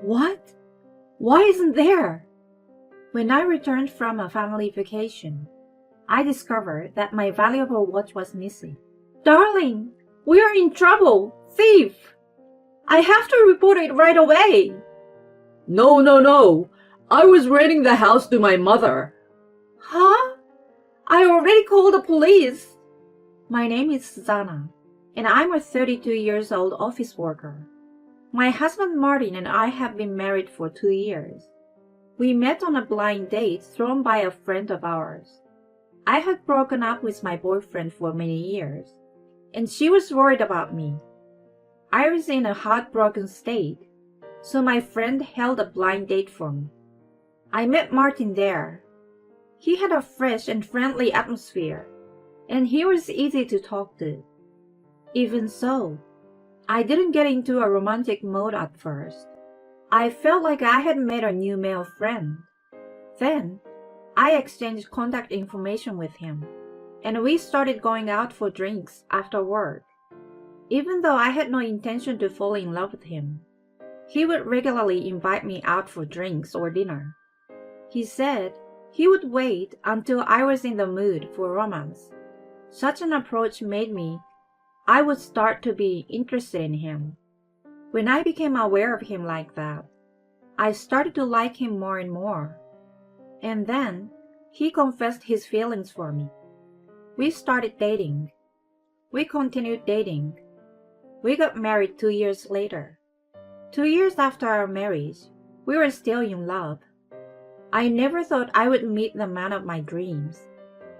What? Why isn't there? When I returned from a family vacation, I discovered that my valuable watch was missing. Darling, we are in trouble! Thief! I have to report it right away! No, no, no. I was renting the house to my mother. Huh? I already called the police. My name is Susanna, and I'm a 32 years old office worker. My husband Martin and I have been married for 2 years. We met on a blind date thrown by a friend of ours. I had broken up with my boyfriend for many years, and she was worried about me. I was in a heartbroken state, so my friend held a blind date for me. I met Martin there. He had a fresh and friendly atmosphere, and he was easy to talk to. Even so, I didn't get into a romantic mode at first. I felt like I had made a new male friend. Then, I exchanged contact information with him, and we started going out for drinks after work. Even though I had no intention to fall in love with him, he would regularly invite me out for drinks or dinner. He said he would wait until I was in the mood for romance. Such an approach made I would start to be interested in him. When I became aware of him like that, I started to like him more and more. And then, he confessed his feelings for me. We started dating. We continued dating. We got married 2 years later. 2 years after our marriage, we were still in love. I never thought I would meet the man of my dreams.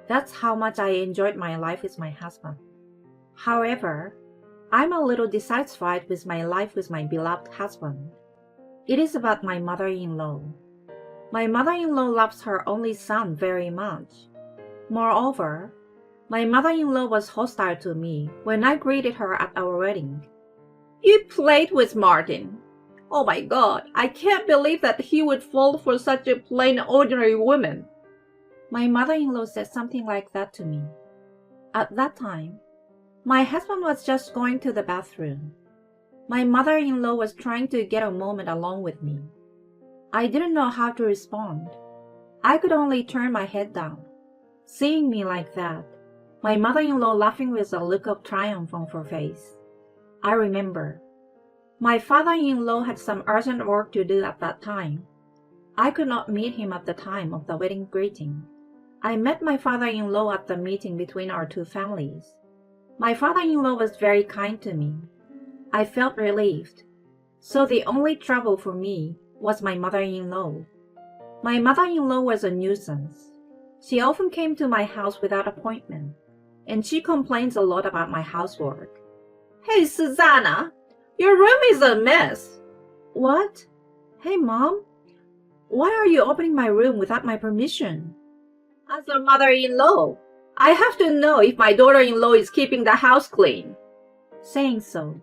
That's how much I enjoyed my life with my husband. However, I'm a little dissatisfied with my life with my beloved husband. It is about my mother-in-law. My mother-in-law loves her only son very much. Moreover, my mother-in-law was hostile to me when I greeted her at our wedding. You played with Martin. Oh my God, I can't believe that he would fall for such a plain ordinary woman. My mother-in-law said something like that to me. At that time, my husband was just going to the bathroom. My mother-in-law was trying to get a moment alone with me. I didn't know how to respond. I could only turn my head down. Seeing me like that, my mother-in-law laughing with a look of triumph on her face. I remember. My father-in-law had some urgent work to do at that time. I could not meet him at the time of the wedding greeting. I met my father-in-law at the meeting between our two families. My father-in-law was very kind to me. I felt relieved. So the only trouble for me was my mother-in-law. My mother-in-law was a nuisance. She often came to my house without appointment, and she complains a lot about my housework. Hey, Susanna, your room is a mess. What? Hey, Mom, why are you opening my room without my permission? As a mother-in-law, I have to know if my daughter-in-law is keeping the house clean. Saying so,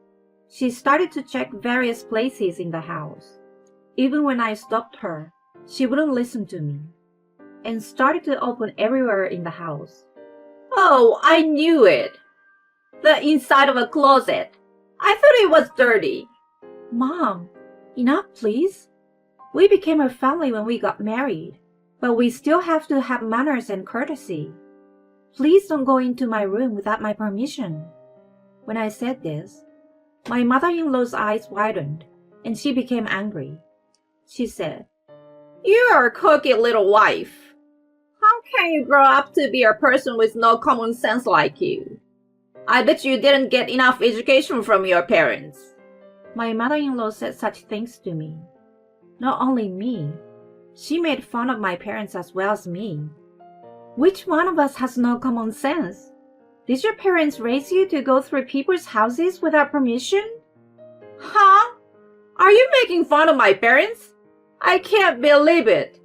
she started to check various places in the house. Even when I stopped her, she wouldn't listen to me, and started to open everywhere in the house. Oh, I knew it. The inside of a closet. I thought it was dirty. Mom, enough please. We became a family when we got married, but we still have to have manners and courtesy. Please don't go into my room without my permission. When I said this, my mother-in-law's eyes widened, and she became angry. She said, You are a cocky little wife. How can you grow up to be a person with no common sense like you? I bet you didn't get enough education from your parents. My mother-in-law said such things to me. Not only me, she made fun of my parents as well as me. Which one of us has no common sense? Did your parents raise you to go through people's houses without permission? Huh? Are you making fun of my parents? I can't believe it.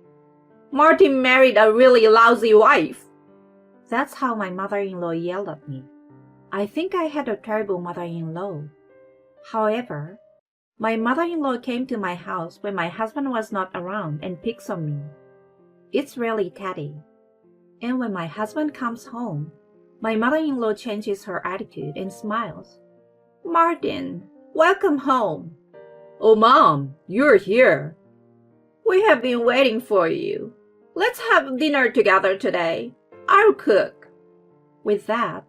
Martin married a really lousy wife. That's how my mother-in-law yelled at me. I think I had a terrible mother-in-law. However, my mother-in-law came to my house when my husband was not around and picks on me. It's really catty. And when my husband comes home, my mother-in-law changes her attitude and smiles. Martin, welcome home. Oh, Mom, you're here. We have been waiting for you. Let's have dinner together today. I'll cook. With that,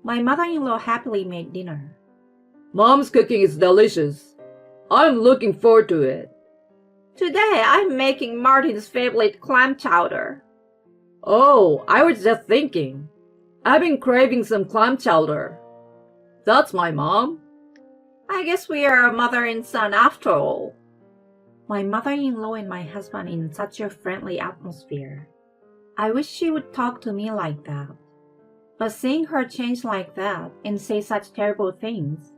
my mother-in-law happily made dinner. Mom's cooking is delicious. I'm looking forward to it. Today, I'm making Martin's favorite clam chowder. Oh, I was just thinking. I've been craving some clam chowder. That's my mom. I guess we are a mother and son after all. My mother-in-law and my husband in such a friendly atmosphere. I wish she would talk to me like that. But seeing her change like that and say such terrible things,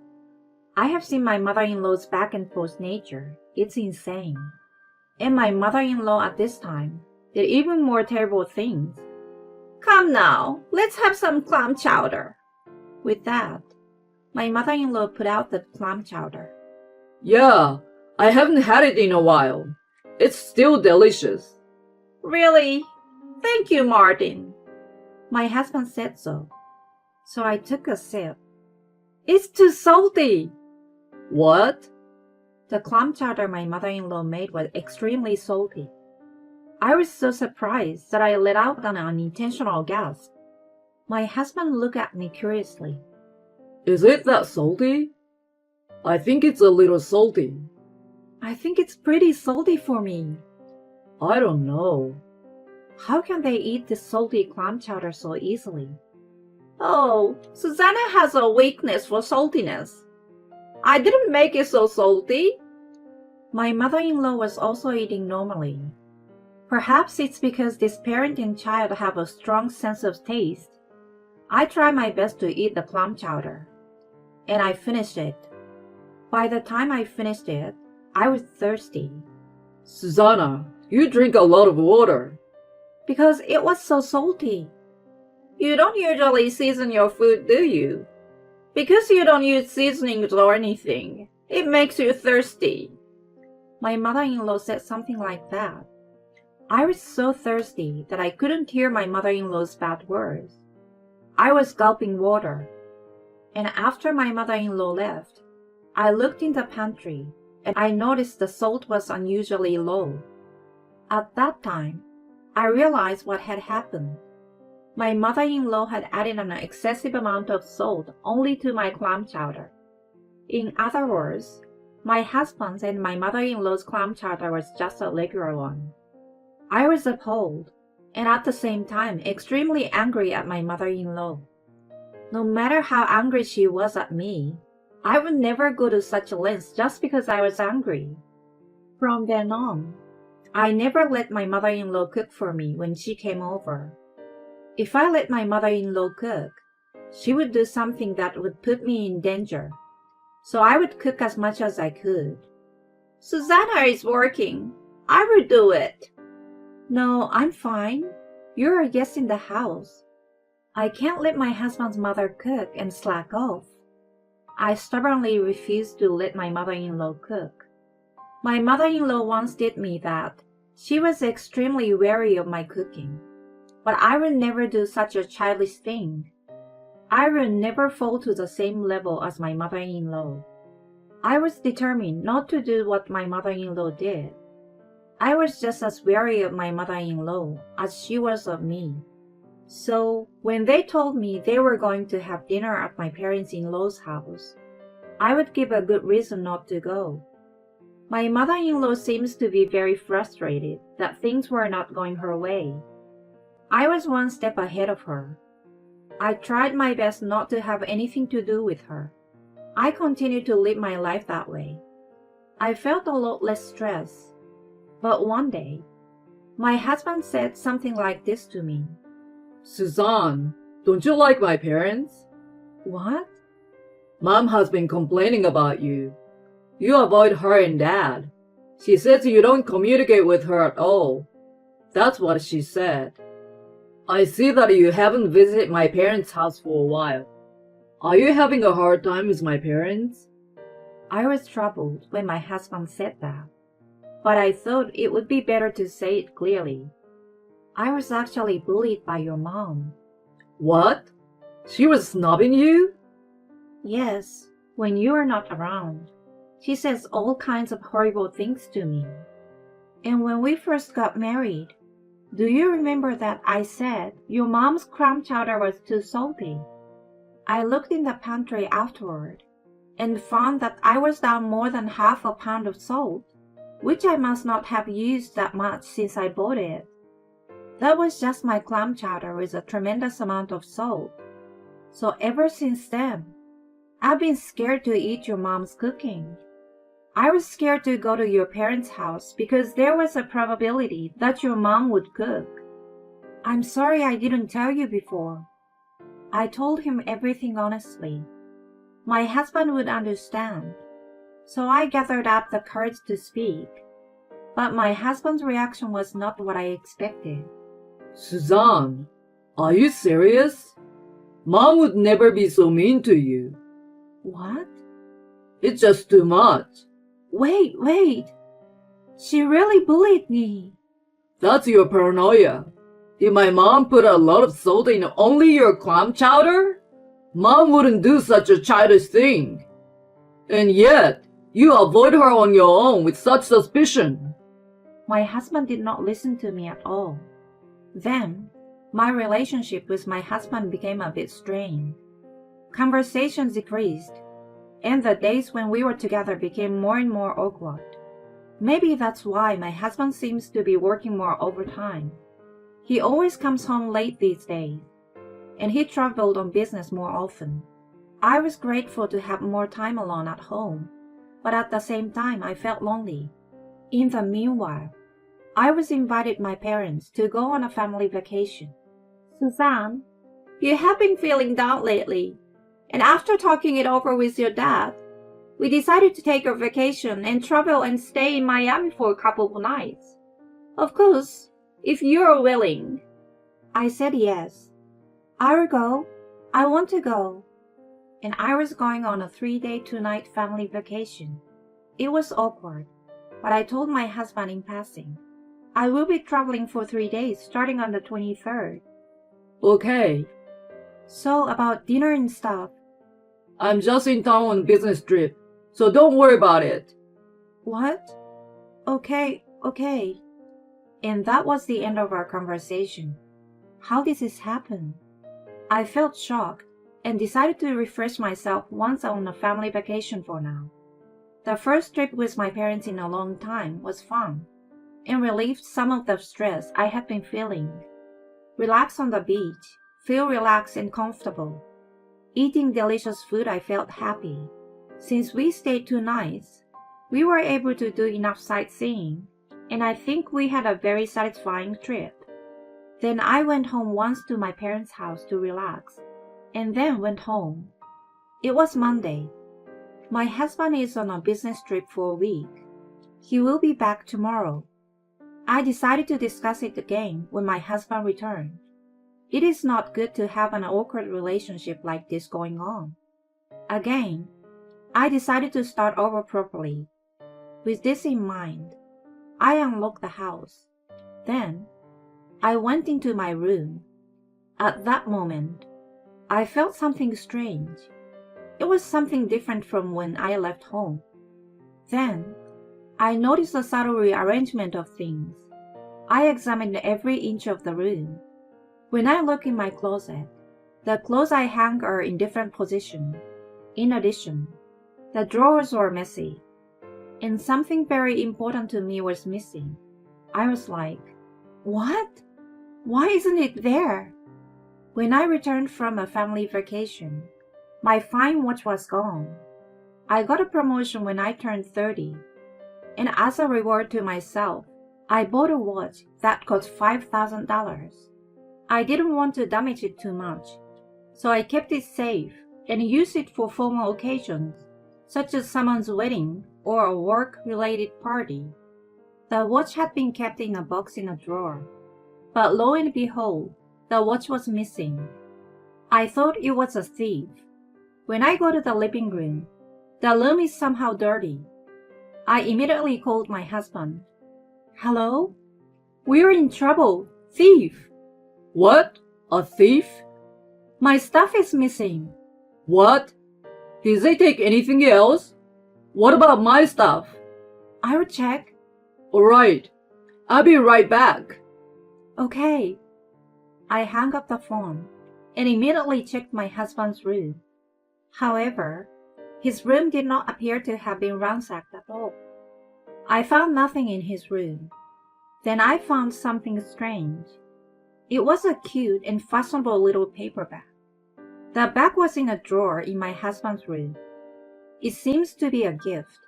I have seen my mother-in-law's back and forth nature. It's insane. And my mother-in-law at this time did even more terrible things. Come now, let's have some clam chowder. With that, my mother-in-law put out the clam chowder. Yeah, I haven't had it in a while. It's still delicious. Really? Thank you, Martin. My husband said so. So I took a sip. It's too salty. What? The clam chowder my mother-in-law made was extremely salty. I was so surprised that I let out an unintentional gasp. My husband looked at me curiously. Is it that salty? I think it's a little salty. I think it's pretty salty for me. I don't know. How can they eat this salty clam chowder so easily? Oh, Susanna has a weakness for saltiness. I didn't make it so salty. My mother-in-law was also eating normally. Perhaps it's because this parent and child have a strong sense of taste. I try my best to eat the clam chowder. And I finished it. By the time I finished it, I was thirsty. Susanna, you drink a lot of water. Because it was so salty. You don't usually season your food, do you? Because you don't use seasonings or anything, it makes you thirsty. My mother-in-law said something like that. I was so thirsty that I couldn't hear my mother-in-law's bad words. I was gulping water. And after my mother-in-law left, I looked in the pantry and I noticed the salt was unusually low. At that time, I realized what had happened. My mother-in-law had added an excessive amount of salt only to my clam chowder. In other words, my husband's and my mother-in-law's clam chowder was just a regular one. I was appalled, and at the same time extremely angry at my mother-in-law. No matter how angry she was at me, I would never go to such lengths just because I was angry. From then on, I never let my mother-in-law cook for me when she came over. If I let my mother-in-law cook, she would do something that would put me in danger. So I would cook as much as I could. Susanna is working. I will do it. No, I'm fine. You're a guest in the house. I can't let my husband's mother cook and slack off. I stubbornly refused to let my mother-in-law cook. My mother-in-law once did me that. She was extremely wary of my cooking. But I will never do such a childish thing. I will never fall to the same level as my mother-in-law. I was determined not to do what my mother-in-law did. I was just as wary of my mother-in-law as she was of me. So, when they told me they were going to have dinner at my parents-in-law's house, I would give a good reason not to go. My mother-in-law seems to be very frustrated that things were not going her way. I was one step ahead of her. I tried my best not to have anything to do with her. I continued to live my life that way. I felt a lot less stress. But one day, my husband said something like this to me. Suzanne, don't you like my parents? What? Mom has been complaining about you. You avoid her and Dad. She says you don't communicate with her at all. That's what she said. I see that you haven't visited my parents' house for a while. Are you having a hard time with my parents? I was troubled when my husband said that, but I thought it would be better to say it clearly. I was actually bullied by your mom. What? She was snubbing you? Yes, when you were not around. She says all kinds of horrible things to me. And when we first got married, do you remember that I said your mom's clam chowder was too salty? I looked in the pantry afterward and found that I was down more than half a pound of salt, which I must not have used that much since I bought it. That was just my clam chowder with a tremendous amount of salt. So ever since then, I've been scared to eat your mom's cooking. I was scared to go to your parents' house because there was a probability that your mom would cook. I'm sorry I didn't tell you before. I told him everything honestly. My husband would understand, so I gathered up the courage to speak. But my husband's reaction was not what I expected. Suzanne, are you serious? Mom would never be so mean to you. What? It's just too much. Wait. She really bullied me. That's your paranoia. Did my mom put a lot of salt in only your clam chowder? Mom wouldn't do such a childish thing. And yet, you avoid her on your own with such suspicion. My husband did not listen to me at all. Then, my relationship with my husband became a bit strained. Conversations decreased, and the days when we were together became more and more awkward. Maybe that's why my husband seems to be working more overtime. He always comes home late these days, and he traveled on business more often. I was grateful to have more time alone at home, but at the same time I felt lonely. In the meanwhile, I was invited my parents to go on a family vacation. Suzanne, you have been feeling down lately, and after talking it over with your dad, we decided to take a vacation and travel and stay in Miami for a couple of nights. Of course, if you're willing. I said yes. I will go. I want to go. And I was going on a 3-day, 2-night family vacation. It was awkward, but I told my husband in passing, I will be traveling for 3 days starting on the 23rd. Okay. So about dinner and stuff. I'm just in town on a business trip, so don't worry about it. What? Okay. And that was the end of our conversation. How did this happen? I felt shocked and decided to refresh myself once on a family vacation for now. The first trip with my parents in a long time was fun and relieved some of the stress I had been feeling. Relax on the beach, feel relaxed and comfortable. Eating delicious food, I felt happy. Since we stayed 2 nights, we were able to do enough sightseeing, and I think we had a very satisfying trip. Then I went home once to my parents' house to relax, and then went home. It was Monday. My husband is on a business trip for a week. He will be back tomorrow. I decided to discuss it again when my husband returned. It is not good to have an awkward relationship like this going on. Again, I decided to start over properly. With this in mind, I unlocked the house. Then, I went into my room. At that moment, I felt something strange. It was something different from when I left home. Then, I noticed a subtle rearrangement of things. I examined every inch of the room. When I look in my closet, the clothes I hang are in different positions. In addition, the drawers were messy, and something very important to me was missing. I was like, what? Why isn't it there? When I returned from a family vacation, my fine watch was gone. I got a promotion when I turned 30, and as a reward to myself, I bought a watch that cost $5,000. I didn't want to damage it too much, so I kept it safe and used it for formal occasions, such as someone's wedding or a work-related party. The watch had been kept in a box in a drawer, but lo and behold, the watch was missing. I thought it was a thief. When I go to the living room, the room is somehow dirty. I immediately called my husband. Hello? We're in trouble. Thief! What? A thief? My stuff is missing. What? Did they take anything else? What about my stuff? I will check. Alright, I'll be right back. Okay. I hung up the phone and immediately checked my husband's room. However, his room did not appear to have been ransacked at all. I found nothing in his room. Then I found something strange. It was a cute and fashionable little paper bag. The bag was in a drawer in my husband's room. It seems to be a gift.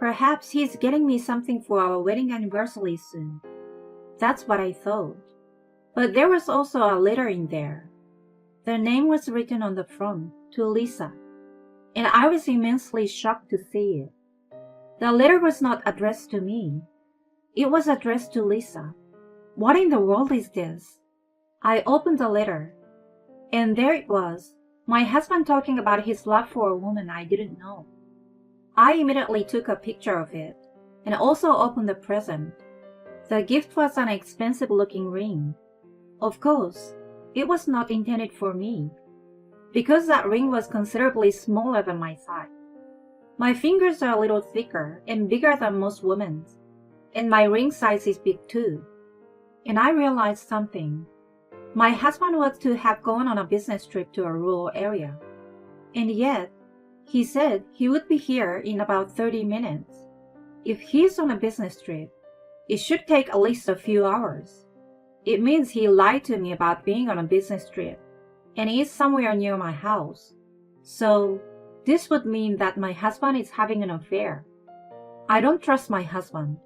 Perhaps he's getting me something for our wedding anniversary soon. That's what I thought. But there was also a letter in there. The name was written on the front, to Lisa, and I was immensely shocked to see it. The letter was not addressed to me. It was addressed to Lisa. What in the world is this? I opened the letter, and there it was, my husband talking about his love for a woman I didn't know. I immediately took a picture of it, and also opened the present. The gift was an expensive-looking ring. Of course, it was not intended for me, because that ring was considerably smaller than my size. My fingers are a little thicker and bigger than most women's, and my ring size is big too. And I realized something. My husband was to have gone on a business trip to a rural area, and yet he said he would be here in about 30 minutes. If he's on a business trip, it should take at least a few hours. It means he lied to me about being on a business trip, and is somewhere near my house. So, this would mean that my husband is having an affair. I don't trust my husband.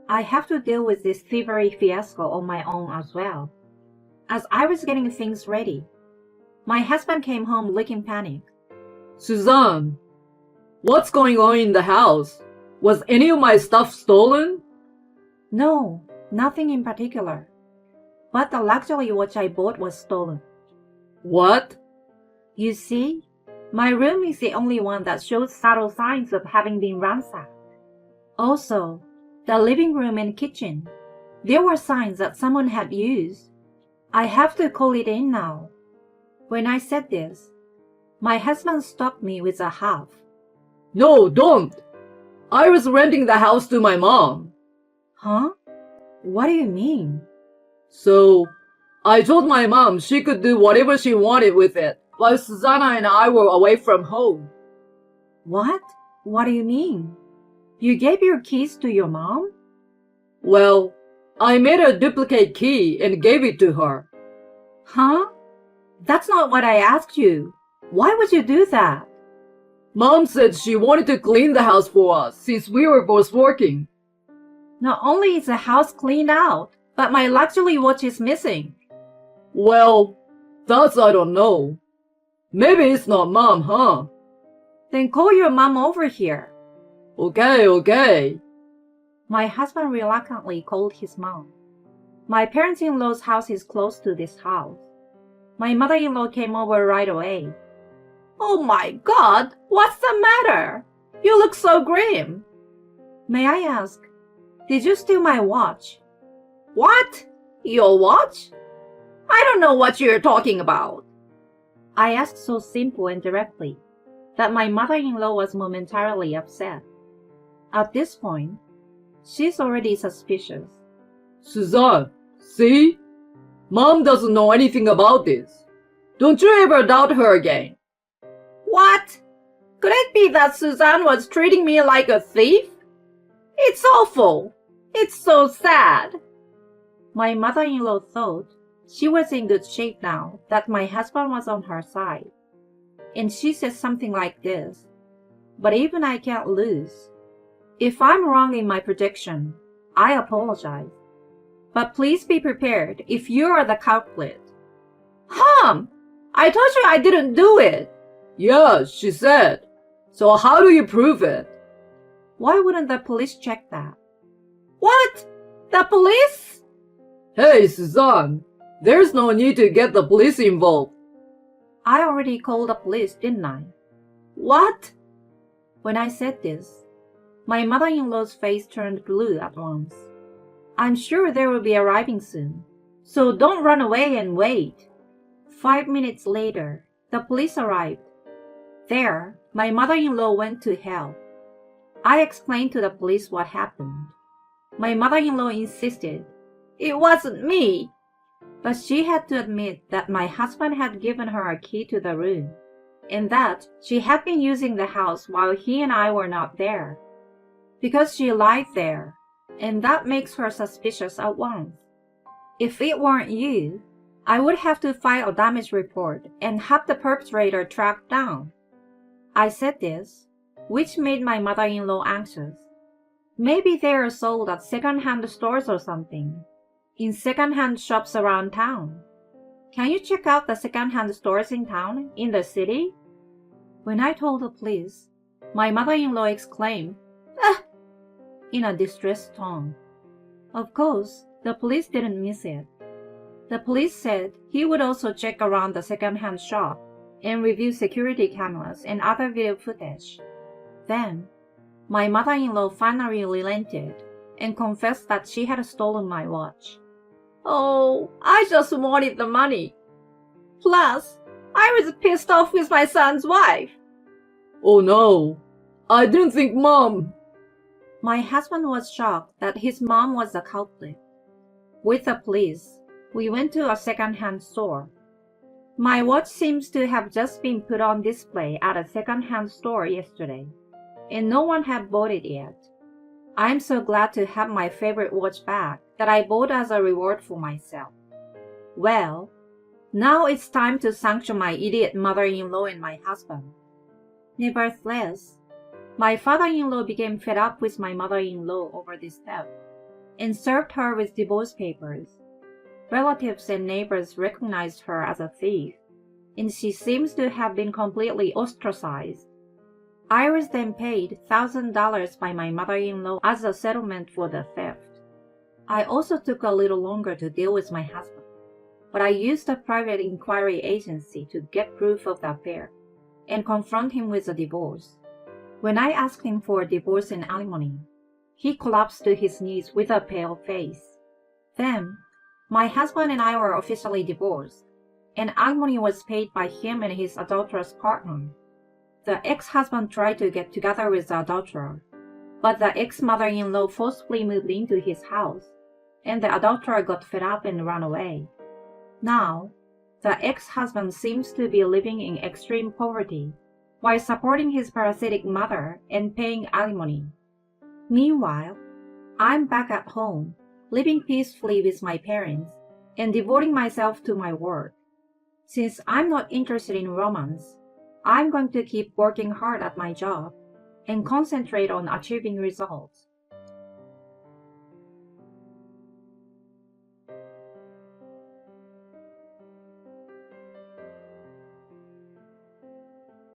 I have to deal with this thievery fiasco on my own as well. As I was getting things ready, my husband came home looking panicked. Suzanne, what's going on in the house? Was any of my stuff stolen? No, nothing in particular. But the luxury watch I bought was stolen. What? You see, my room is the only one that shows subtle signs of having been ransacked. Also, the living room and kitchen. There were signs that someone had used. I have to call it in now. When I said this, my husband stopped me with a huff. No, don't! I was renting the house to my mom. Huh? What do you mean? So, I told my mom she could do whatever she wanted with it while Susanna and I were away from home. What? What do you mean? You gave your keys to your mom? Well, I made a duplicate key and gave it to her. Huh? That's not what I asked you. Why would you do that? Mom said she wanted to clean the house for us since we were both working. Not only is the house cleaned out, but my luxury watch is missing. Well, that's I don't know. Maybe it's not Mom, huh? Then call your mom over here. Okay. My husband reluctantly called his mom. My parents-in-law's house is close to this house. My mother-in-law came over right away. Oh my God, what's the matter? You look so grim. May I ask, did you steal my watch? What? Your watch? I don't know what you're talking about. I asked so simple and directly that my mother-in-law was momentarily upset. At this point, she's already suspicious. Suzanne, see? Mom doesn't know anything about this. Don't you ever doubt her again. What? Could it be that Suzanne was treating me like a thief? It's awful. It's so sad. My mother-in-law thought she was in good shape now that my husband was on her side. And she said something like this, but even I can't lose. If I'm wrong in my prediction, I apologize. But please be prepared if you are the culprit. Hum! I told you I didn't do it. Yeah, she said. So how do you prove it? Why wouldn't the police check that? What? The police? Hey, Suzanne, there's no need to get the police involved. I already called the police, didn't I? What? When I said this, my mother-in-law's face turned blue at once. I'm sure they will be arriving soon, so don't run away and wait. 5 minutes later, the police arrived. There, my mother-in-law went to hell. I explained to the police what happened. My mother-in-law insisted it wasn't me, but she had to admit that my husband had given her a key to the room, and that she had been using the house while he and I were not there. Because she lied there, and that makes her suspicious at once. If it weren't you, I would have to file a damage report and have the perpetrator tracked down. I said this, which made my mother-in-law anxious. Maybe they are sold at second-hand stores or something, in second-hand shops around town. Can you check out the second-hand stores in town, in the city? When I told the police, my mother-in-law exclaimed, "Ah!" in a distressed tone. Of course, the police didn't miss it. The police said he would also check around the second-hand shop and review security cameras and other video footage. Then, my mother-in-law finally relented and confessed that she had stolen my watch. "Oh, I just wanted the money. Plus, I was pissed off with my son's wife." Oh no, I didn't think Mom. My husband was shocked that his mom was the culprit. With the police, we went to a second-hand store. My watch seems to have just been put on display at a second-hand store yesterday, and no one had bought it yet. I'm so glad to have my favorite watch back that I bought as a reward for myself. Well, now it's time to sanction my idiot mother-in-law and my husband. Nevertheless, my father-in-law became fed up with my mother-in-law over this theft and served her with divorce papers. Relatives and neighbors recognized her as a thief, and she seems to have been completely ostracized. I was then paid $1,000 by my mother-in-law as a settlement for the theft. I also took a little longer to deal with my husband, but I used a private inquiry agency to get proof of the affair and confront him with a divorce. When I asked him for a divorce and alimony, he collapsed to his knees with a pale face. Then, my husband and I were officially divorced, and alimony was paid by him and his adulterous partner. The ex-husband tried to get together with the adulterer, but the ex-mother-in-law forcibly moved into his house, and the adulterer got fed up and ran away. Now, the ex-husband seems to be living in extreme poverty while supporting his parasitic mother and paying alimony. Meanwhile, I'm back at home, living peacefully with my parents and devoting myself to my work. Since I'm not interested in romance, I'm going to keep working hard at my job and concentrate on achieving results.